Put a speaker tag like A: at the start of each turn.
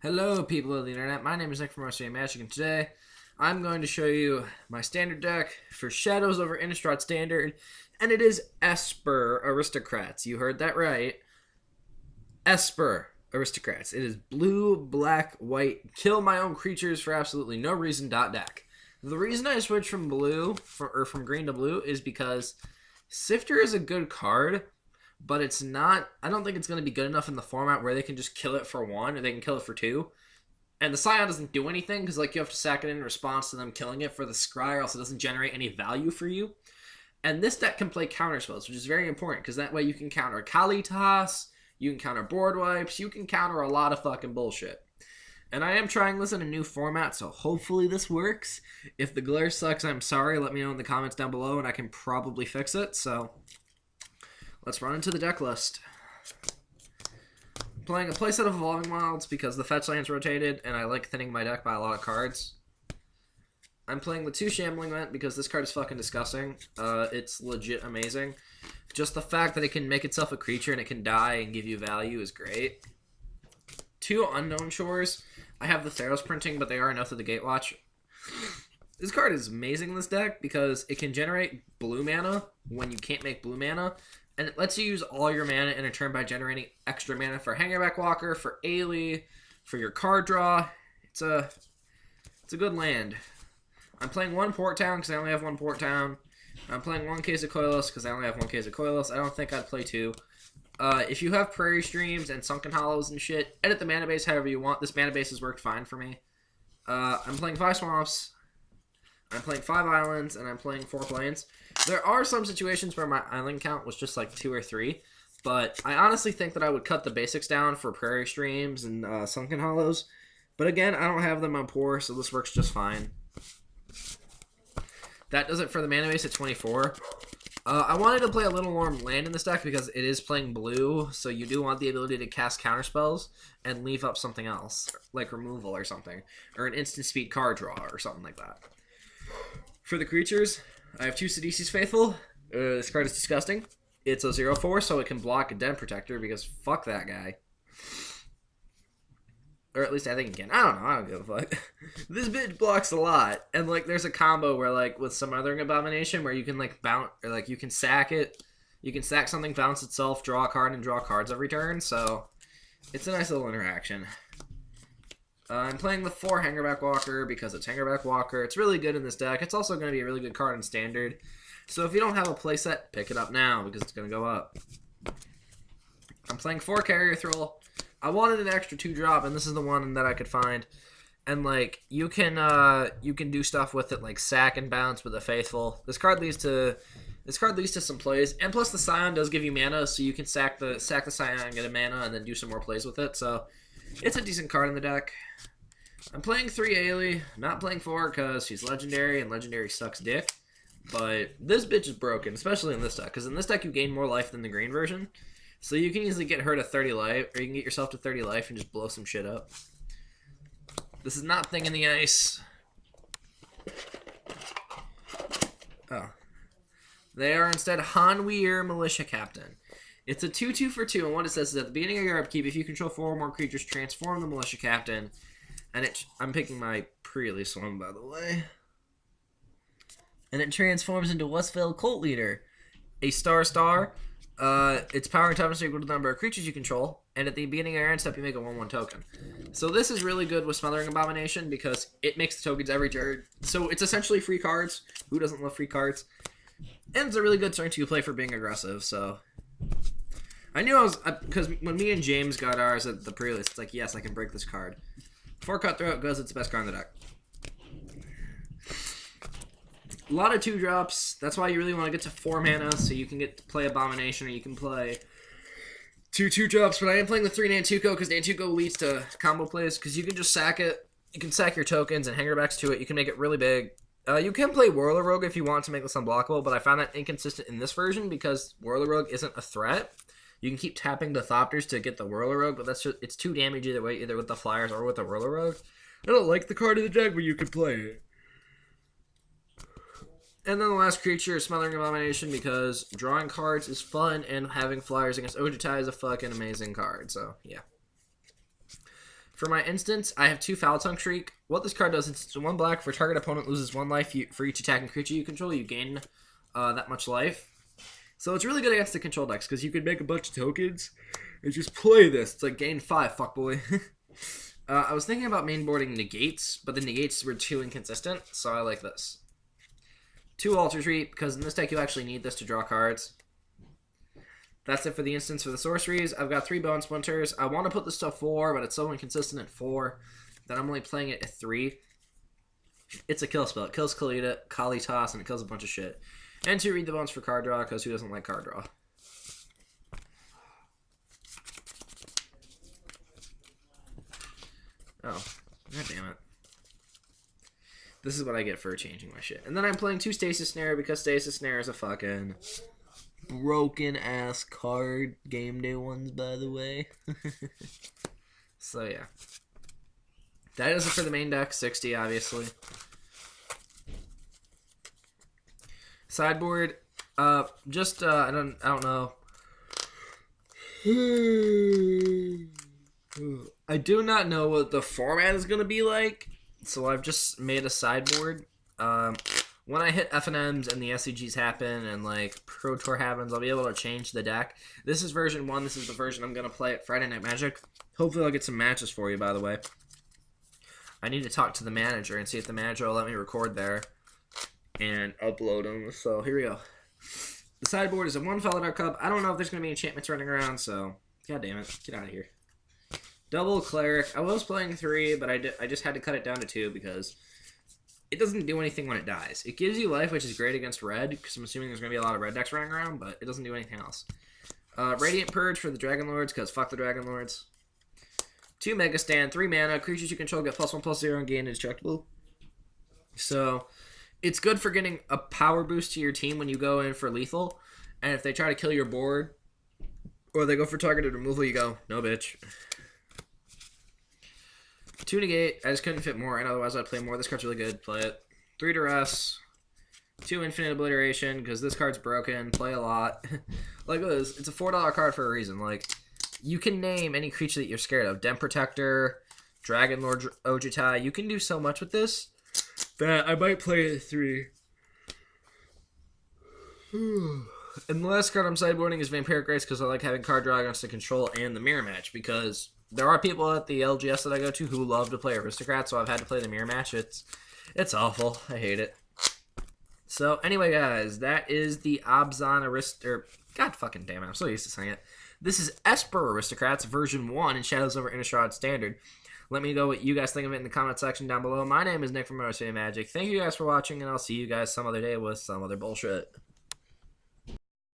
A: Hello, people of the internet. My name is Nick from SOI Magic, and today I'm going to show you my standard deck for Shadows over Innistrad Standard, and it is Esper Aristocrats. You heard that right. Esper Aristocrats. It is blue, black, white, kill my own creatures for absolutely no reason. Deck. The reason I switched from from green to blue is because Sifter is a good card, but it's not. I don't think it's going to be good enough in the format where they can just kill it for one or they can kill it for two. And the Scion doesn't do anything because you have to sack it in response to them killing it for the scry, or else it doesn't generate any value for you. And this deck can play counter spells, which is very important because that way you can counter Kalitas, you can counter board wipes, you can counter a lot of fucking bullshit. And I am trying this in a new format, so hopefully this works. If the glare sucks, I'm sorry. Let me know in the comments down below and I can probably fix it. So let's run into the deck list. I'm playing a playset of Evolving Wilds because the fetch land's rotated and I like thinning my deck by a lot of cards. I'm playing the 2 Shambling Vent because this card is fucking disgusting. It's legit amazing. Just the fact that it can make itself a creature and it can die and give you value is great. 2 Unknown Shores. I have the Theros printing, but they are enough to the Gatewatch. This card is amazing in this deck because it can generate blue mana when you can't make blue mana. And it lets you use all your mana in a turn by generating extra mana for Hangerback Walker, for Ailey, for your card draw. It's a good land. I'm playing 1 Port Town because I only have 1 Port Town. I'm playing 1 Case of Koilos because I only have 1 Case of Koilos. I don't think I'd play 2. If you have Prairie Streams and Sunken Hollows and shit, edit the mana base however you want. This mana base has worked fine for me. I'm playing 5 Swamps. I'm playing 5 Islands, and I'm playing 4 Plains. There are some situations where my island count was just like 2 or 3, but I honestly think that I would cut the basics down for Prairie Streams and Sunken Hollows. But again, I don't have them on poor, so this works just fine. That does it for the mana base at 24. I wanted to play a little more land in this deck because it is playing blue, so you do want the ability to cast counterspells and leave up something else, like removal or something, or an instant speed card draw or something like that. For the creatures, I have 2 Sidisi's Faithful. This card is disgusting. It's a 0/4, so it can block a Den Protector because fuck that guy. Or at least I think it can. I don't know. I don't give a fuck. This bitch blocks a lot. And, there's a combo where, with some other Abomination where you can, bounce, or, you can sack it. You can sack something, bounce itself, draw a card, and draw cards every turn. So, it's a nice little interaction. I'm playing the 4 Hangerback Walker because it's Hangerback Walker. It's really good in this deck. It's also going to be a really good card in Standard. So, if you don't have a playset, pick it up now because it's going to go up. I'm playing 4 Carrier Thrill. I wanted an extra 2-drop, and this is the one that I could find. And you can do stuff with it like sack and bounce with the Faithful. This card leads to some plays, and plus the Scion does give you mana, so you can sack the Scion and get a mana, and then do some more plays with it. So it's a decent card in the deck. I'm playing 3 Ailey, not playing 4 because she's legendary, and legendary sucks dick. But this bitch is broken, especially in this deck, because in this deck you gain more life than the green version. So you can easily get her to 30 life, or you can get yourself to 30 life and just blow some shit up. This is not Thing in the Ice. Oh. They are instead Hanweir Militia Captain. It's a 2/2 for 2, and what it says is at the beginning of your upkeep, if you control 4 or more creatures, transform the Militia Captain. And I'm picking my pre-release one, by the way. And it transforms into Westvale Cult Leader. A star. Its power and toughness are equal to the number of creatures you control, and at the beginning of your end step, you make a 1/1 token. So this is really good with Smothering Abomination because it makes the tokens every turn. So it's essentially free cards. Who doesn't love free cards? And it's a really good turn to play for being aggressive, so... I knew I was... Because when me and James got ours at the pre-release, it's like, yes, I can break this card. 4 Cutthroat goes, it's the best card in the deck. A lot of 2-drops. That's why you really want to get to 4 mana, so you can get to play Abomination, or you can play 2 2-drops. But I am playing the 3 Nantuko, because Nantuko leads to combo plays, because you can just sack it. You can sack your tokens and hangerbacks to it. You can make it really big. You can play Whirler Rogue if you want to make this unblockable, but I found that inconsistent in this version, because Whirler Rogue isn't a threat. You can keep tapping the Thopters to get the Whirler Rogue, but it's too damage either way, either with the Flyers or with the Whirler Rogue. I don't like the card in the deck, but you can play it. And then the last creature is Smothering Abomination because drawing cards is fun and having Flyers against Ojutai is a fucking amazing card. So, yeah. For my instance, I have 2 Foul Tongue Shriek. What this card does is it's 1 black. For target opponent loses 1 life for each attacking creature you control, you gain that much life. So it's really good against the control decks because you could make a bunch of tokens and just play this. It's like gain 5, fuckboy. I was thinking about mainboarding negates, but the negates were too inconsistent, so I like this. 2 Alter Treat, because in this deck you actually need this to draw cards. That's it for the instance. For the sorceries, I've got 3 Bone Splinters. I want to put this to 4, but it's so inconsistent at 4 that I'm only playing it at 3. It's a kill spell. It kills Kalitas, and it kills a bunch of shit. And 2 Read the Bones for card draw, because who doesn't like card draw? Oh, god damn it. This is what I get for changing my shit. And then I'm playing 2 Stasis Snare, because Stasis Snare is a fucking broken ass card. Game day ones, by the way. So yeah, that is it for the main deck. 60 obviously. Sideboard, I don't know. I do not know what the format is gonna be like, so I've just made a sideboard. When I hit FNMs and the SCGs happen and like Pro Tour happens, I'll be able to change the deck. This is version 1. This is the version I'm going to play at Friday Night Magic. Hopefully I'll get some matches for you, by the way. I need to talk to the manager and see if the manager will let me record there and upload them. So here we go. The sideboard is a 1 Felidar Cup. I don't know if there's going to be enchantments running around, so god damn it. Get out of here. Double Cleric. I was playing 3, but I just had to cut it down to 2 because it doesn't do anything when it dies. It gives you life, which is great against red, because I'm assuming there's going to be a lot of red decks running around, but it doesn't do anything else. Radiant Purge for the Dragon Lords, because fuck the Dragon Lords. 2 Mega Stand, 3 mana. Creatures you control get +1/+0 and gain indestructible. So it's good for getting a power boost to your team when you go in for lethal. And if they try to kill your board, or they go for targeted removal, you go, no bitch. 2 Negate, I just couldn't fit more, and otherwise I'd play more. This card's really good, play it. 3 Duress, 2 Infinite Obliteration, because this card's broken, play a lot. Like this, it's a $4 card for a reason. Like, you can name any creature that you're scared of. Den Protector, Dragon Lord Ojutai. You can do so much with this that I might play it at 3. And the last card I'm sideboarding is Vampiric Grace, because I like having card draw against the control and the mirror match, because there are people at the LGS that I go to who love to play Aristocrats, so I've had to play the mirror match. It's awful. I hate it. So anyway, guys, that is the Abzan God fucking damn it, I'm so used to saying it. This is Esper Aristocrats version 1 in Shadows over Innistrad Standard. Let me know what you guys think of it in the comment section down below. My name is Nick from SOI Magic. Thank you guys for watching, and I'll see you guys some other day with some other bullshit.